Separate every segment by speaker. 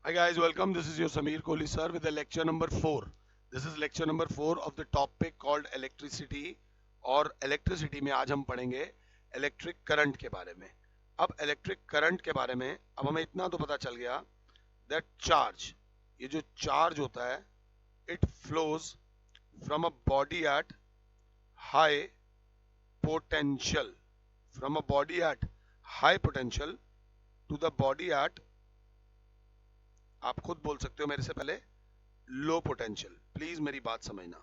Speaker 1: Hi guys, welcome. This is your Samir Kohli sir with the lecture number 4. This is lecture number 4 of the topic called electricity और electricity में आज हम पढ़ेंगे electric current के बारे में. अब electric current के बारे में अब हमें इतना तो पता चल गया that charge, ये जो charge होता है, it flows from a body at high potential, from a body at high potential to the body at, आप खुद बोल सकते हो मेरे से पहले, लो पोटेंशियल. प्लीज मेरी बात समझना.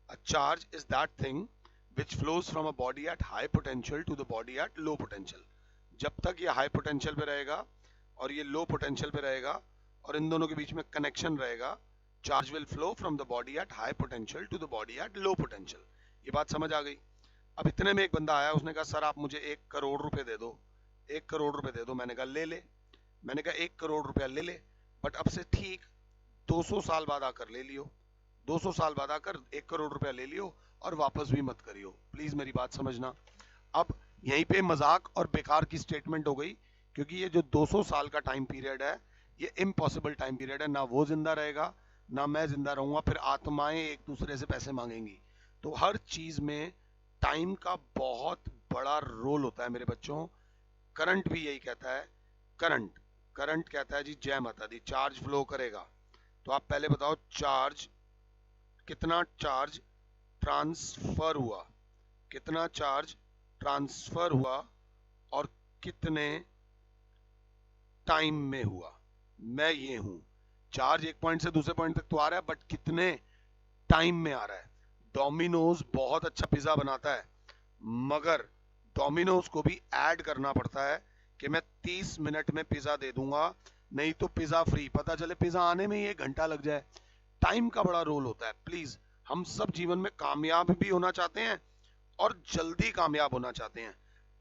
Speaker 1: A charge is that thing which flows from a body at high potential to the body at low potential. जब तक ये हाई पोटेंशियल पे रहेगा और ये लो पोटेंशियल पे रहेगा और इन दोनों के बीच में कनेक्शन रहेगा, charge will flow from the body at high potential to the body at low potential. ये बात समझ आ गई. अब इतने में एक बंदा आया, उसने कहा सर आप मुझे 1 करोड़ रुपए दे दो. 1 करोड़ रुपए दे दो. मैंने कहा ले ले. मैंने कहा 1 करोड़ रुपया ले ले, बट अब से ठीक 200 साल बाद आकर ले लियो. 200 साल बाद आकर 1 करोड़ रुपया ले लियो और वापस भी मत करियो. प्लीज मेरी बात समझना. अब यहीं पे मजाक और बेकार की स्टेटमेंट हो गई, क्योंकि ये जो 200 साल का टाइम पीरियड है, ये इम्पॉसिबल टाइम पीरियड है. ना वो जिंदा रहेगा ना मैं जिंदा रहूंगा. फिर आत्माएं एक दूसरे से पैसे मांगेंगी. तो हर चीज में टाइम का बहुत बड़ा रोल होता है मेरे बच्चों. करंट भी यही कहता है. करंट करंट कहता है जी जय माता दी, चार्ज फ्लो करेगा. तो आप पहले बताओ, चार्ज, कितना चार्ज ट्रांसफर हुआ, कितना चार्ज ट्रांसफर हुआ और कितने टाइम में हुआ. मैं ये हूं. चार्ज एक पॉइंट से दूसरे पॉइंट तक तो आ रहा है, बट कितने टाइम में आ रहा है. डोमिनोज बहुत अच्छा पिज्जा बनाता है, मगर डोमिनोज को भी ऐड करना पड़ता है कि मैं 30 मिनट में पिज्जा दे दूंगा, नहीं तो पिज्जा फ्री. पता चले पिज्जा आने में ही 1 घंटा लग जाए. टाइम का बड़ा रोल होता है. प्लीज, हम सब जीवन में कामयाब भी होना चाहते हैं और जल्दी कामयाब होना चाहते हैं,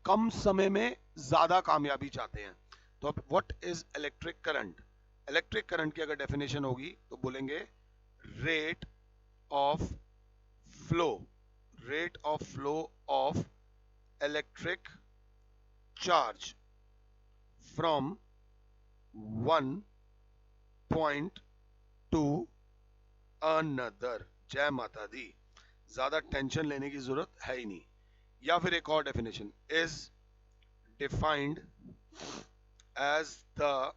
Speaker 1: कम समय में ज्यादा कामयाबी चाहते हैं. तो अब what is electric current. Electric current की अगर डेफिनेशन होगी तो बोलेंगे rate of flow, rate of flow of electric charge from one point two another. जय माता दी. ज्यादा टेंशन लेने की जरूरत है ही नहीं. या फिर एक और definition, is defined as the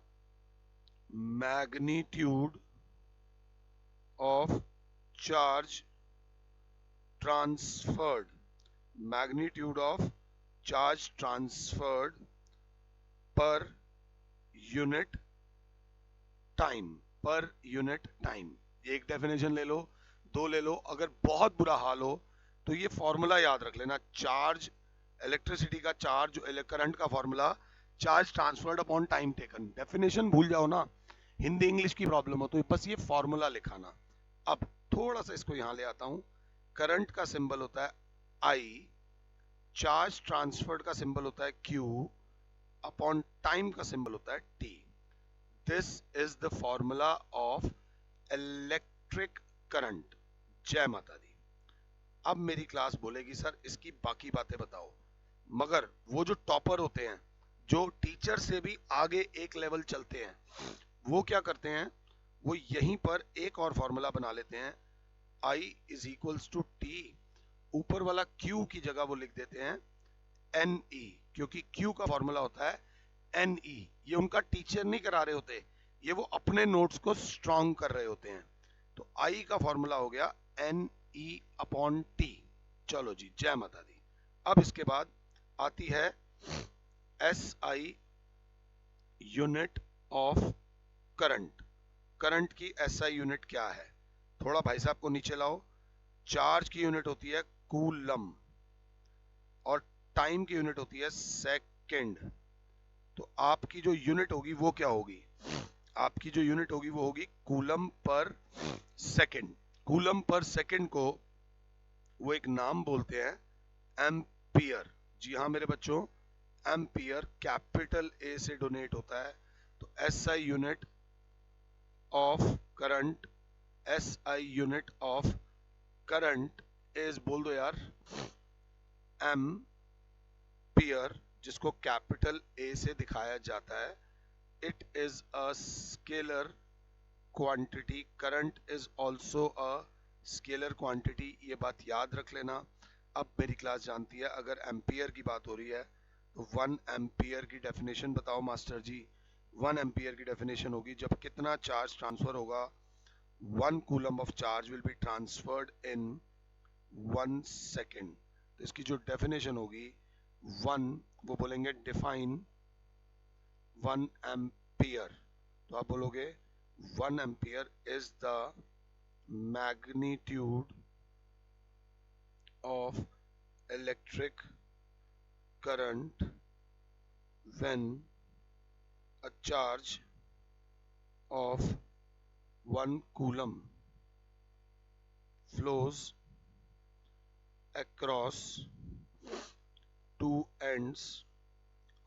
Speaker 1: magnitude of charge transferred, magnitude of charge transferred per unit time, per unit time. एक डेफिनेशन ले लो, दो ले लो. अगर बहुत बुरा हाल हो तो ये फॉर्मूला याद रख लेना. चार्ज, इलेक्ट्रिसिटी का चार्ज, करंट का formula, charge transferred upon time taken. Definition भूल जाओ ना, हिंदी इंग्लिश की प्रॉब्लम हो तो बस ये फॉर्मूला लिखाना. अब थोड़ा सा इसको यहां ले आता हूं. करंट का सिंबल होता है आई, चार्ज ट्रांसफर्ड का सिंबल होता है क्यू, अपॉन टाइम का सिंबल होता है T. This is the formula of electric current. जय माता दी. अब मेरी क्लास बोलेगी सर इसकी बाकी बातें बताओ, मगर वो जो टॉपर होते हैं, जो टीचर से भी आगे एक लेवल चलते हैं, वो क्या करते हैं, वो यहीं पर एक और फॉर्मूला बना लेते हैं. I is equals to t, ऊपर वाला Q की जगह वो लिख देते हैं NE, क्योंकि Q का फॉर्मूला होता है NE. ये उनका टीचर नहीं करा रहे होते, ये वो अपने नोट्स को स्ट्रॉन्ग कर रहे होते हैं. तो I का फॉर्मूला हो गया NE अपॉन T. चलो जी, जय माता दी. अब इसके बाद आती है SI, unit of current. Current की SI यूनिट क्या है. थोड़ा भाई साहब को नीचे लाओ. चार्ज की यूनिट होती है कूलम और टाइम की यूनिट होती है सेकंड. तो आपकी जो यूनिट होगी वो क्या होगी, आपकी जो यूनिट होगी वो होगी coulomb per second. Coulomb per second को वो एक नाम बोलते हैं एम्पियर. जी हाँ मेरे बच्चों, एम्पियर कैपिटल ए से डोनेट होता है. तो SI unit of current, SI unit of current is, बोल दो यार, एम्पियर, जिसको कैपिटल ए से दिखाया जाता है. It is a scalar quantity. Current is also a scalar quantity. ये बात याद रख लेना. अब मेरी क्लास जानती है, अगर एम्पियर की बात हो रही है तो 1 एम्पियर की डेफिनेशन बताओ मास्टर जी. 1 एम्पियर की डेफिनेशन होगी जब कितना चार्ज ट्रांसफर होगा. 1 coulomb of charge will be transferred in 1 second. तो इसकी जो डेफिनेशन होगी 1, वो बोलेंगे डिफाइन 1 एम्पियर. तो आप बोलोगे 1 ampere is the magnitude of electric current when a charge of 1 coulomb flows across two ends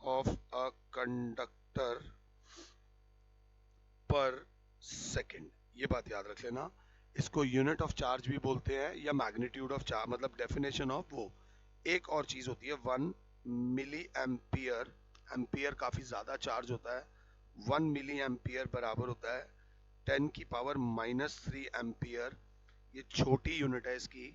Speaker 1: of a conductor per second. ये बात याद रख लेना. इसको यूनिट ऑफ चार्ज भी बोलते हैं या मैग्नीट्यूड ऑफ चार्ज, मतलब डेफिनेशन ऑफ वो. एक और चीज होती है 1 मिली एम्पियर. एम्पियर काफी ज्यादा चार्ज होता है. 1 मिली एम्पियर बराबर होता है 10 की पावर -3 एम्पियर. ये छोटी यूनिट है इसकी,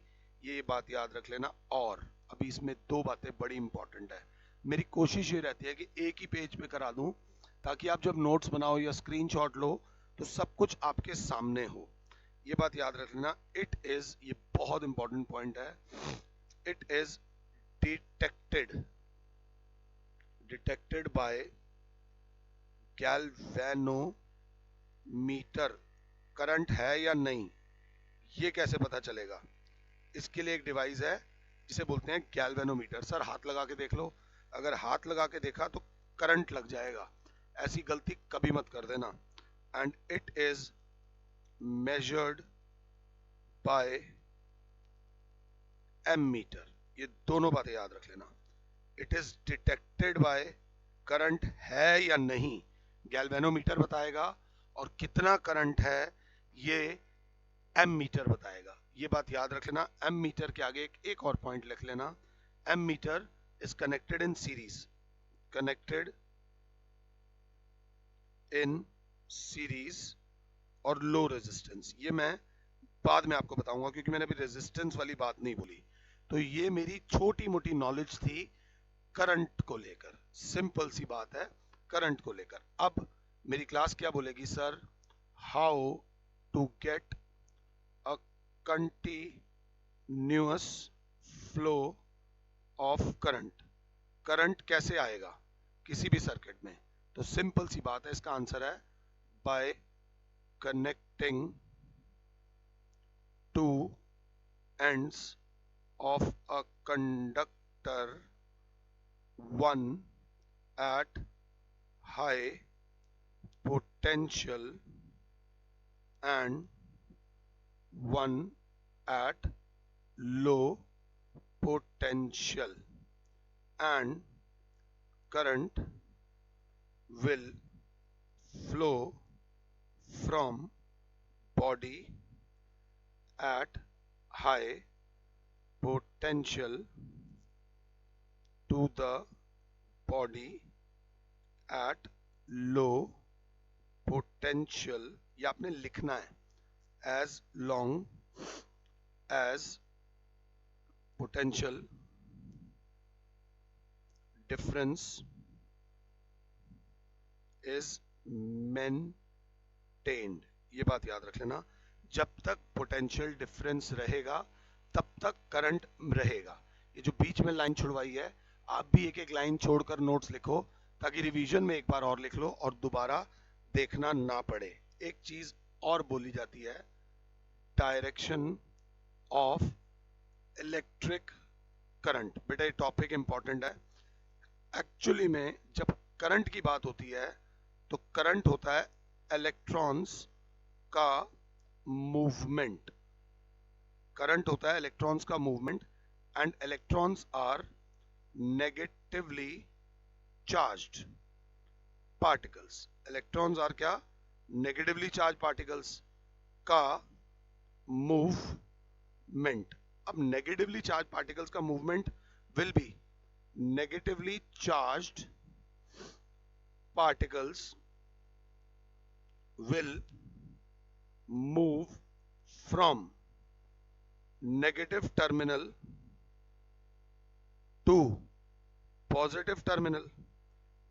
Speaker 1: ये बात याद रख लेना. और अभी इसमें दो बातें बड़ी इंपॉर्टेंट है. मेरी कोशिश ये रहती है कि एक ही पेज पे करा दूं ताकि आप जब नोट्स बनाओ या स्क्रीनशॉट लो तो सब कुछ आपके सामने हो. ये बात याद रख लेना. इट इज, ये बहुत इंपॉर्टेंट पॉइंट है, it is detected bye galvanometer. Current है या नहीं ये कैसे पता चलेगा? इसके लिए एक डिवाइस है जिसे बोलते हैं गैल्वेनोमीटर. सर हाथ लगा के देख लो. अगर हाथ लगा के देखा तो करंट लग जाएगा. ऐसी गलती कभी मत कर देना. And it is measured by ammeter. ये दोनों बातें याद रख लेना. It is detected by, current है या नहीं गैल्वेनोमीटर बताएगा, और कितना करंट है ये एमीटर बताएगा. ये बात याद रख लेना. एमीटर के आगे एक और पॉइंट लिख लेना. Ammeter is connected in series. Connected in series और लो रेजिस्टेंस. ये मैं बाद में आपको बताऊंगा क्योंकि मैंने अभी रेजिस्टेंस वाली बात नहीं बोली. तो ये मेरी छोटी मोटी नॉलेज थी करंट को लेकर. सिंपल सी बात है करंट को लेकर. अब मेरी क्लास क्या बोलेगी? Sir how to get a continuous flow of current. Current कैसे आएगा किसी भी सर्किट में? तो सिंपल सी बात है, इसका आंसर है bye connecting two ends of a conductor, one at high potential and one at low potential, and current will flow from body at high potential to the body at low potential. ये आपने लिखना है. as long as potential difference is maintained. ये बात याद रख लेना. जब तक पोटेंशियल डिफरेंस रहेगा तब तक करंट रहेगा. ये जो बीच में लाइन छुड़वाई है, आप भी एक एक लाइन छोड़कर नोट्स लिखो ताकि रिवीजन में एक बार और लिख लो और दोबारा देखना ना पड़े. एक चीज और बोली जाती है, डायरेक्शन ऑफ इलेक्ट्रिक करंट. बेटा ये टॉपिक इंपॉर्टेंट है. एक्चुअली में जब करंट की बात होती है तो करंट होता है इलेक्ट्रॉन्स का मूवमेंट. करंट होता है इलेक्ट्रॉन्स का मूवमेंट. एंड इलेक्ट्रॉन्स आर नेगेटिवली चार्ज्ड पार्टिकल्स. इलेक्ट्रॉन्स आर क्या? नेगेटिवली चार्ज पार्टिकल्स का मूवमेंट. अब नेगेटिवली चार्ज पार्टिकल्स का movement will be negatively charged particles will move from negative terminal to positive terminal.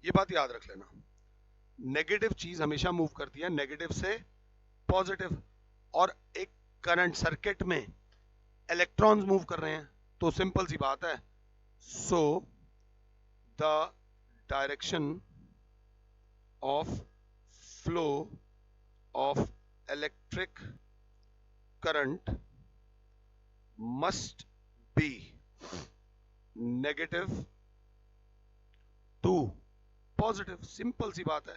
Speaker 1: ये बात याद रख लेना, नेगेटिव चीज हमेशा मूव करती है नेगेटिव से पॉजिटिव, और एक करंट सर्किट में इलेक्ट्रॉन्स मूव कर रहे हैं, तो सिंपल सी बात है, so the direction of flow of electric current must be negative to positive. Simple सी बात है,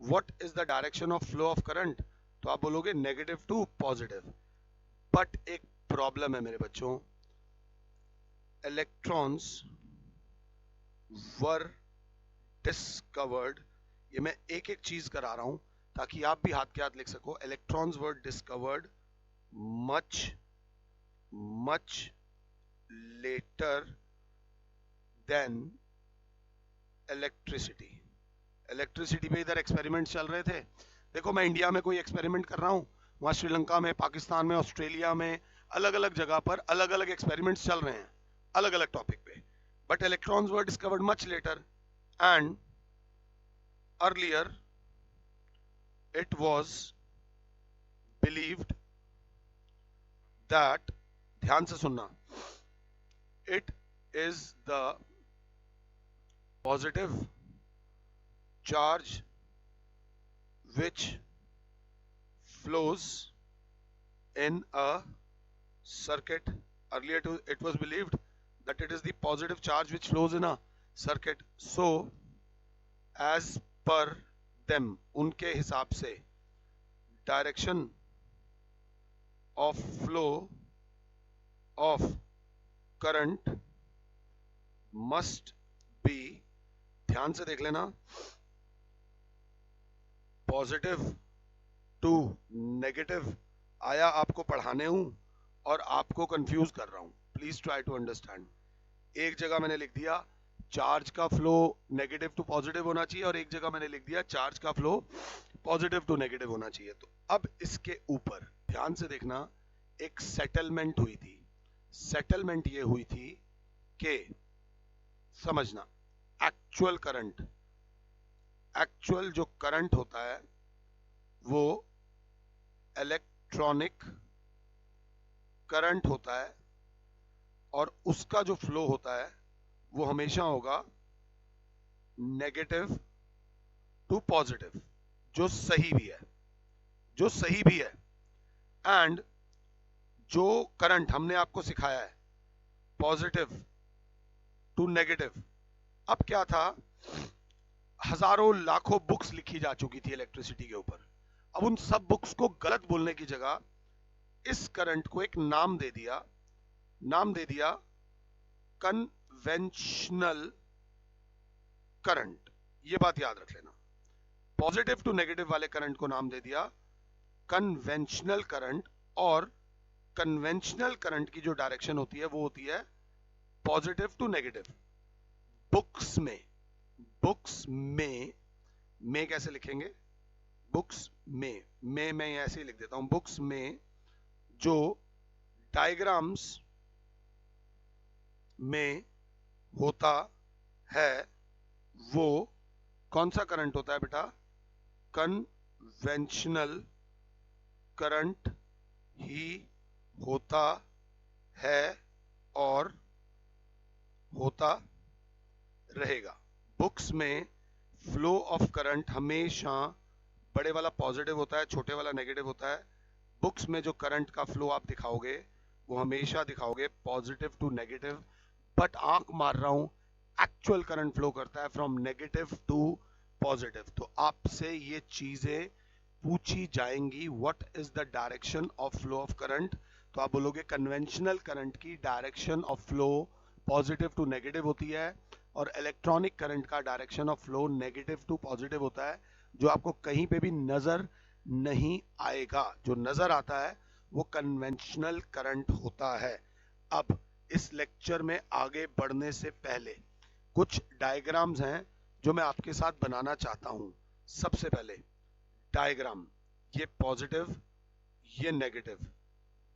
Speaker 1: what is the direction of flow of current, तो आप बोलोगे नेगेटिव टू पॉजिटिव। बट एक प्रॉब्लम है मेरे बच्चों, इलेक्ट्रॉन्स वर डिस्कवर्ड, ये मैं एक एक चीज करा रहा हूं ताकि आप भी हाथ के हाथ लिख सको। Electrons were discovered much much later than electricity. Electricity पे इधर एक्सपेरिमेंट चल रहे थे। देखो मैं इंडिया में कोई एक्सपेरिमेंट कर रहा हूँ, वहां श्रीलंका में, पाकिस्तान में, ऑस्ट्रेलिया में, अलग अलग जगह पर अलग अलग एक्सपेरिमेंट्स चल रहे हैं अलग अलग टॉपिक पे। But electrons were discovered much later and earlier it was believed that, ध्यान से सुनना, it is the positive charge which flows in a circuit. Earlier it was believed that it is the positive charge which flows in a circuit. So as per them, उनके हिसाब से direction of flow of current must be, ध्यान से देख लेना, positive to negative. आया आपको पढ़ाने हूं और आपको कंफ्यूज कर रहा हूं, प्लीज ट्राई टू अंडरस्टैंड। एक जगह मैंने लिख दिया चार्ज का फ्लो नेगेटिव टू पॉजिटिव होना चाहिए, और एक जगह मैंने लिख दिया चार्ज का फ्लो पॉजिटिव टू नेगेटिव होना चाहिए। तो अब इसके ऊपर ध्यान से देखना, एक सेटलमेंट हुई थी। सेटलमेंट ये हुई थी कि, समझना, एक्चुअल करंट, एक्चुअल जो करंट होता है वो इलेक्ट्रॉनिक करंट होता है, और उसका जो फ्लो होता है वो हमेशा होगा नेगेटिव टू पॉजिटिव, जो सही भी है, जो सही भी है। एंड जो करंट हमने आपको सिखाया है पॉजिटिव टू नेगेटिव, अब क्या था, हजारों लाखों बुक्स लिखी जा चुकी थी इलेक्ट्रिसिटी के ऊपर। अब उन सब बुक्स को गलत बोलने की जगह इस करंट को एक नाम दे दिया, नाम दे दिया कन्वेंशनल करंट। ये बात याद रख लेना, पॉजिटिव टू नेगेटिव वाले करंट को नाम दे दिया कन्वेंशनल करंट, और कन्वेंशनल करंट की जो डायरेक्शन होती है वो होती है पॉजिटिव टू नेगेटिव। बुक्स में कैसे लिखेंगे, बुक्स में मैं ऐसे ही लिख देता हूं, बुक्स में जो डायग्राम्स में होता है वो कौन सा करंट होता है बेटा, कन्वेंशनल करंट ही होता है और होता रहेगा। बुक्स में फ्लो ऑफ करंट हमेशा बड़े वाला पॉजिटिव होता है, छोटे वाला नेगेटिव होता है। बुक्स में जो करंट का फ्लो आप दिखाओगे वो हमेशा दिखाओगे पॉजिटिव टू नेगेटिव, बट आंख मार रहा हूं, एक्चुअल करंट फ्लो करता है फ्रॉम नेगेटिव टू पॉजिटिव। तो आपसे ये चीजें पूछी जाएंगी, what is the direction of flow of current, तो आप बोलोगे कन्वेंशनल करंट की direction of flow positive to negative होती है, और इलेक्ट्रॉनिक करंट का direction of flow negative to positive होता है, जो आपको कहीं पे भी नजर नहीं आएगा। जो नजर आता है वो कन्वेंशनल करंट होता है। अब इस लेक्चर में आगे बढ़ने से पहले कुछ डायग्राम्स हैं जो मैं आपके साथ बनाना चाहता हूं। सबसे पहले डायग्राम, ये पॉजिटिव, ये नेगेटिव।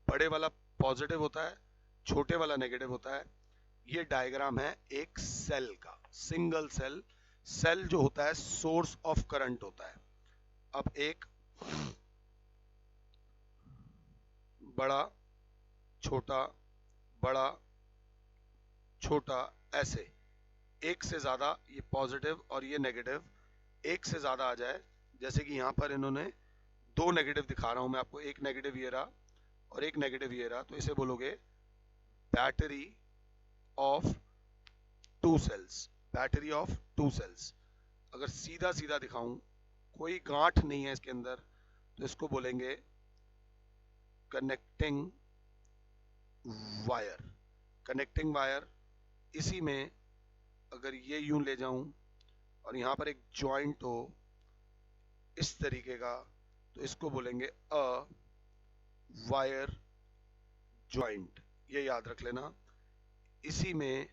Speaker 1: बड़े वाला पॉजिटिव होता है, छोटे वाला नेगेटिव होता है। ये डायग्राम है एक सेल का, सिंगल सेल। सेल जो होता है सोर्स ऑफ करंट होता है। अब एक बड़ा छोटा बड़ा छोटा, ऐसे एक से ज्यादा, ये पॉजिटिव और ये नेगेटिव एक से ज्यादा आ जाए, जैसे कि यहां पर इन्होंने दो नेगेटिव दिखा रहा हूं मैं आपको, एक नेगेटिव ये रहा और एक नेगेटिव ये रहा, तो इसे बोलोगे battery of two cells. Battery of two cells. अगर सीधा सीधा दिखाऊं, कोई गांठ नहीं है इसके अंदर, तो इसको बोलेंगे कनेक्टिंग वायर। Connecting wire. इसी में अगर ये यूं ले जाऊं और यहां पर एक जॉइंट हो इस तरीके का, तो इसको बोलेंगे अ वायर जॉइंट। ये याद रख लेना। इसी में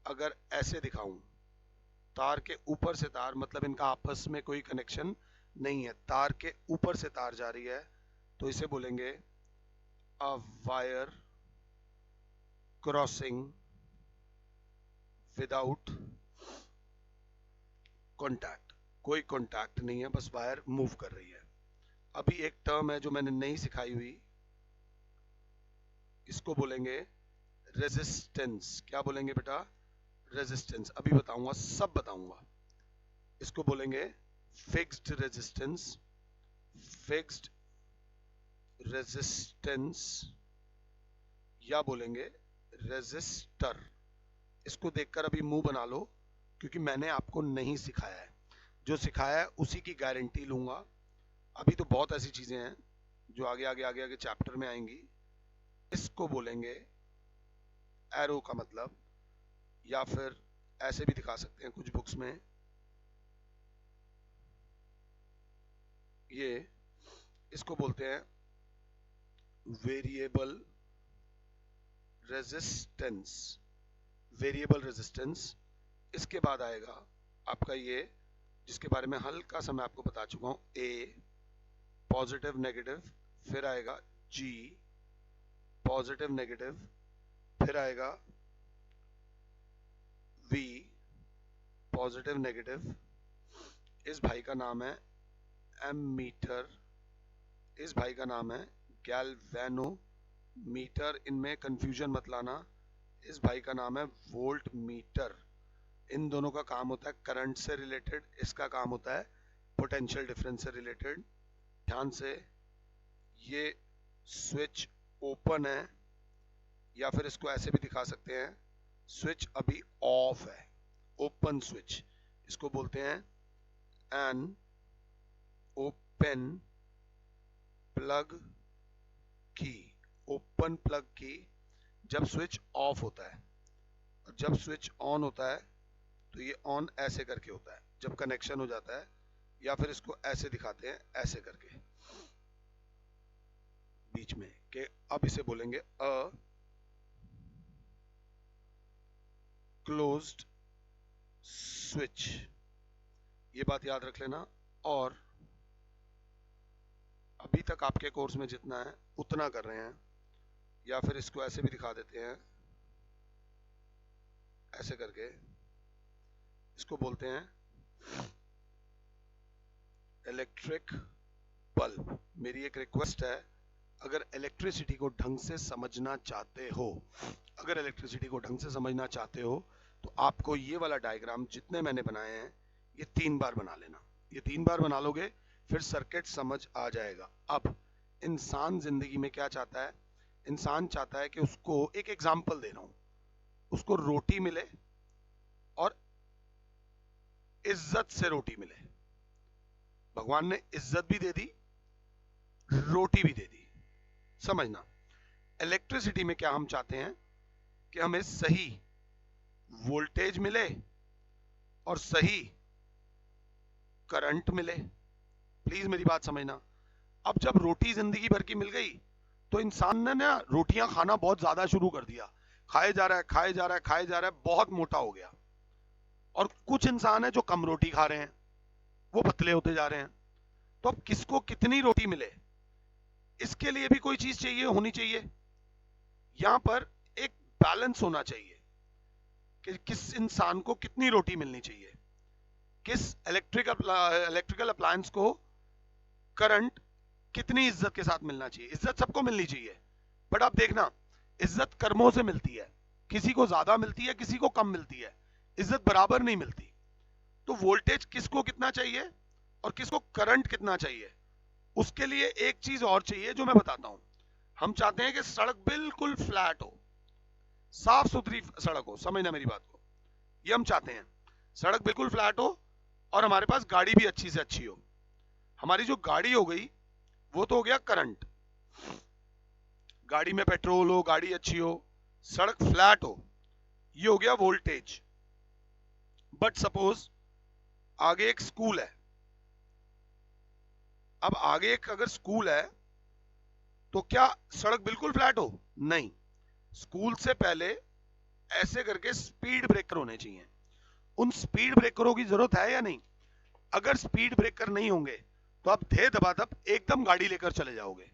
Speaker 1: अगर ऐसे दिखाऊं, तार के ऊपर से तार, मतलब इनका आपस में कोई कनेक्शन नहीं है, तार के ऊपर से तार जा रही है, तो इसे बोलेंगे a wire crossing without contact. कोई कॉन्टैक्ट नहीं है, बस वायर मूव कर रही है। अभी एक टर्म है जो मैंने नहीं सिखाई हुई, इसको बोलेंगे रेजिस्टेंस। क्या बोलेंगे बेटा? रेजिस्टेंस। अभी बताऊंगा, सब बताऊंगा। इसको बोलेंगे फिक्स्ड रेजिस्टेंस। फिक्स्ड रेजिस्टेंस या बोलेंगे रेजिस्टर। इसको देखकर अभी मुंह बना लो, क्योंकि मैंने आपको नहीं सिखाया है। जो सिखाया है उसी की गारंटी लूंगा। अभी तो बहुत ऐसी चीजें हैं जो आगे आगे आगे आगे चैप्टर में आएंगी। इसको बोलेंगे एरो का मतलब, या फिर ऐसे भी दिखा सकते हैं कुछ बुक्स में, ये इसको बोलते हैं वेरिएबल रेजिस्टेंस। Variable resistance. इसके बाद आएगा आपका ये, जिसके बारे में हल्का सा मैं आपको बता चुका हूं, ए पॉजिटिव नेगेटिव, फिर आएगा जी पॉजिटिव नेगेटिव, फिर आएगा वी पॉजिटिव नेगेटिव। इस भाई का नाम है एमीटर, इस भाई का नाम है गैल्वेनोमीटर। इनमें कंफ्यूजन मत लाना। इस भाई का नाम है वोल्ट मीटर। इन दोनों का काम होता है करंट से रिलेटेड, इसका काम होता है पोटेंशियल डिफरेंस से रिलेटेड। ध्यान से, ये स्विच ओपन है, या फिर इसको ऐसे भी दिखा सकते हैं, स्विच अभी ऑफ है, ओपन स्विच। इसको बोलते हैं एन ओपन प्लग की। ओपन प्लग की जब स्विच ऑफ होता है, और जब स्विच ऑन होता है तो ये ऑन ऐसे करके होता है जब कनेक्शन हो जाता है, या फिर इसको ऐसे दिखाते हैं, ऐसे करके बीच में के। अब इसे बोलेंगे अ क्लोज्ड स्विच। ये बात याद रख लेना। और अभी तक आपके कोर्स में जितना है उतना कर रहे हैं, या फिर इसको ऐसे भी दिखा देते हैं, ऐसे करके। इसको बोलते हैं इलेक्ट्रिक बल्ब। मेरी एक रिक्वेस्ट है, अगर इलेक्ट्रिसिटी को ढंग से समझना चाहते हो, अगर इलेक्ट्रिसिटी को ढंग से समझना चाहते हो, तो आपको ये वाला डायग्राम जितने मैंने बनाए हैं ये 3 बार बना लेना। ये 3 बार बना लोगे, फिर सर्किट समझ आ जाएगा। अब इंसान जिंदगी में क्या चाहता है? इंसान चाहता है कि उसको, एक एग्जाम्पल दे रहा हूं, उसको रोटी मिले और इज्जत से रोटी मिले। भगवान ने इज्जत भी दे दी, रोटी भी दे दी। समझना, इलेक्ट्रिसिटी में क्या हम चाहते हैं कि हमें सही वोल्टेज मिले और सही करंट मिले। प्लीज मेरी बात समझना। अब जब रोटी जिंदगी भर की मिल गई, तो इंसान ने ना रोटियां खाना बहुत ज्यादा शुरू कर दिया, खाए जा रहा है, खाए जा रहा है, खाए जा रहा है, बहुत मोटा हो गया। और कुछ इंसान है जो कम रोटी खा रहे हैं, वो पतले होते जा रहे हैं। तो अब किसको कितनी रोटी मिले, इसके लिए भी कोई चीज चाहिए, होनी चाहिए। यहां पर एक बैलेंस होना चाहिए कि किस इंसान को कितनी रोटी मिलनी चाहिए, किस इलेक्ट्रिकल अप्लायंस को करंट कितनी इज्जत के साथ मिलना चाहिए। इज्जत सबको मिलनी चाहिए, बट आप देखना इज्जत कर्मों से मिलती है, किसी को ज्यादा मिलती है, किसी को कम मिलती है, इज्जत बराबर नहीं मिलती। तो वोल्टेज किसको कितना चाहिए और किसको करंट कितना चाहिए, उसके लिए एक चीज और चाहिए जो मैं बताता हूं। हम चाहते हैं कि सड़क बिल्कुल फ्लैट हो, साफ सुथरी सड़क हो, समझना मेरी बात को, ये हम चाहते हैं। सड़क बिल्कुल फ्लैट हो और हमारे पास गाड़ी भी अच्छी से अच्छी हो। हमारी जो गाड़ी हो गई वो तो हो गया करंट, गाड़ी में पेट्रोल हो, गाड़ी अच्छी हो, सड़क फ्लैट हो, ये हो गया वोल्टेज। बट सपोज आगे एक स्कूल है, अब आगे एक अगर स्कूल है तो क्या सड़क बिल्कुल फ्लैट हो? नहीं, स्कूल से पहले ऐसे करके स्पीड ब्रेकर होने चाहिए। उन स्पीड ब्रेकरों की जरूरत है या नहीं? अगर स्पीड ब्रेकर नहीं होंगे तो आप धे दबादब एकदम गाड़ी लेकर चले जाओगे।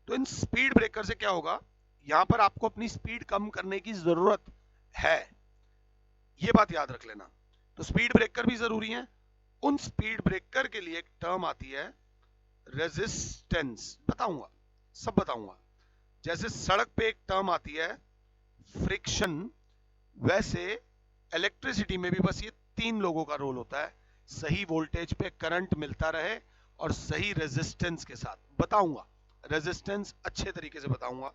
Speaker 1: तो इन स्पीड ब्रेकर से क्या होगा, यहां पर आपको अपनी स्पीड कम करने की जरूरत है, ये बात याद रख लेना। तो स्पीड ब्रेकर भी जरूरी है। उन स्पीड ब्रेकर के लिए एक टर्म आती है रेजिस्टेंस, बताऊंगा, सब बताऊंगा। जैसे सड़क पे एक टर्म आती है फ्रिक्शन, वैसे इलेक्ट्रिसिटी में भी बस ये तीन लोगों का रोल होता है, सही वोल्टेज पे करंट मिलता रहे और सही रेजिस्टेंस के साथ। बताऊंगा रेजिस्टेंस अच्छे तरीके से बताऊंगा,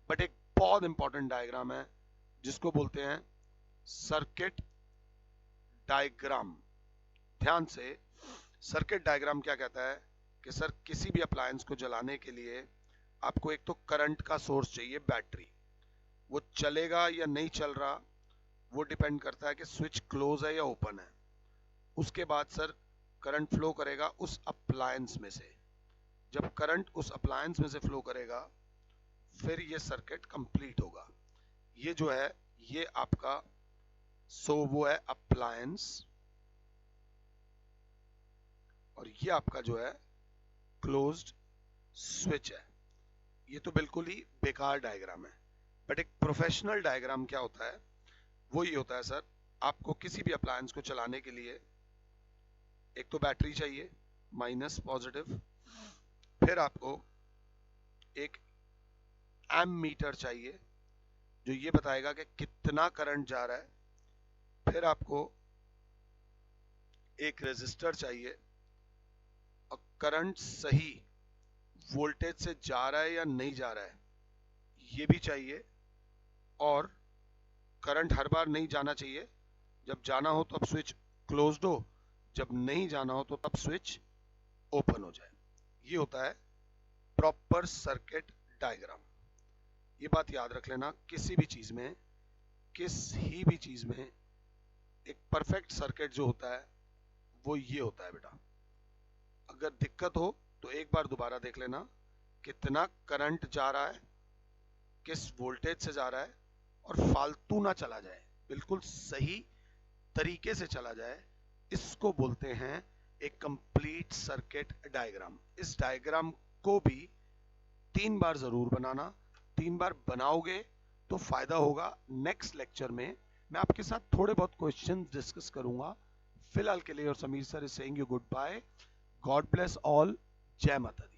Speaker 1: बट एक बहुत इंपॉर्टेंट डायग्राम है जिसको बोलते हैं सर्किट डायग्राम। ध्यान से, सर्किट डायग्राम क्या कहता है कि सर किसी भी अप्लायंस को जलाने के लिए आपको एक तो करंट का सोर्स चाहिए, बैटरी, वो चलेगा या नहीं चल रहा वो डिपेंड करता है कि स्विच क्लोज है या ओपन है। उसके बाद सर करंट फ्लो करेगा उस अप्लायंस में से, जब करंट उस अप्लायंस में से फ्लो करेगा फिर ये सर्किट कंप्लीट होगा। ये जो है ये आपका वो है अप्लायंस, और ये आपका जो है क्लोज्ड स्विच है। ये तो बिल्कुल ही बेकार डायग्राम है, बट एक प्रोफेशनल डायग्राम क्या होता है, वो ये होता है सर, आपको किसी भी अप्लायंस को चलाने के लिए एक तो बैटरी चाहिए माइनस पॉजिटिव, फिर आपको एक एमीटर चाहिए जो ये बताएगा कि कितना करंट जा रहा है, फिर आपको एक रेजिस्टर चाहिए और करंट सही वोल्टेज से जा रहा है या नहीं जा रहा है ये भी चाहिए, और करंट हर बार नहीं जाना चाहिए, जब जाना हो तब स्विच क्लोज्ड हो, जब नहीं जाना हो तो तब स्विच ओपन हो जाए। ये होता है प्रॉपर सर्किट डायग्राम। ये बात याद रख लेना, किसी भी चीज में, किसी भी चीज में एक परफेक्ट सर्किट जो होता है वो ये होता है बेटा। अगर दिक्कत हो तो एक बार दोबारा देख लेना कितना करंट जा रहा है, किस वोल्टेज से जा रहा है, और फालतू ना चला जाए, बिल्कुल सही तरीके से चला जाए। इसको बोलते हैं एक कंप्लीट सर्किट डायग्राम। इस डायग्राम को भी 3 बार जरूर बनाना, 3 बार बनाओगे तो फायदा होगा। नेक्स्ट लेक्चर में मैं आपके साथ थोड़े बहुत क्वेश्चन डिस्कस करूंगा। फिलहाल के लिए और Sameer sir is saying you good bye, God bless all, जय माता दी।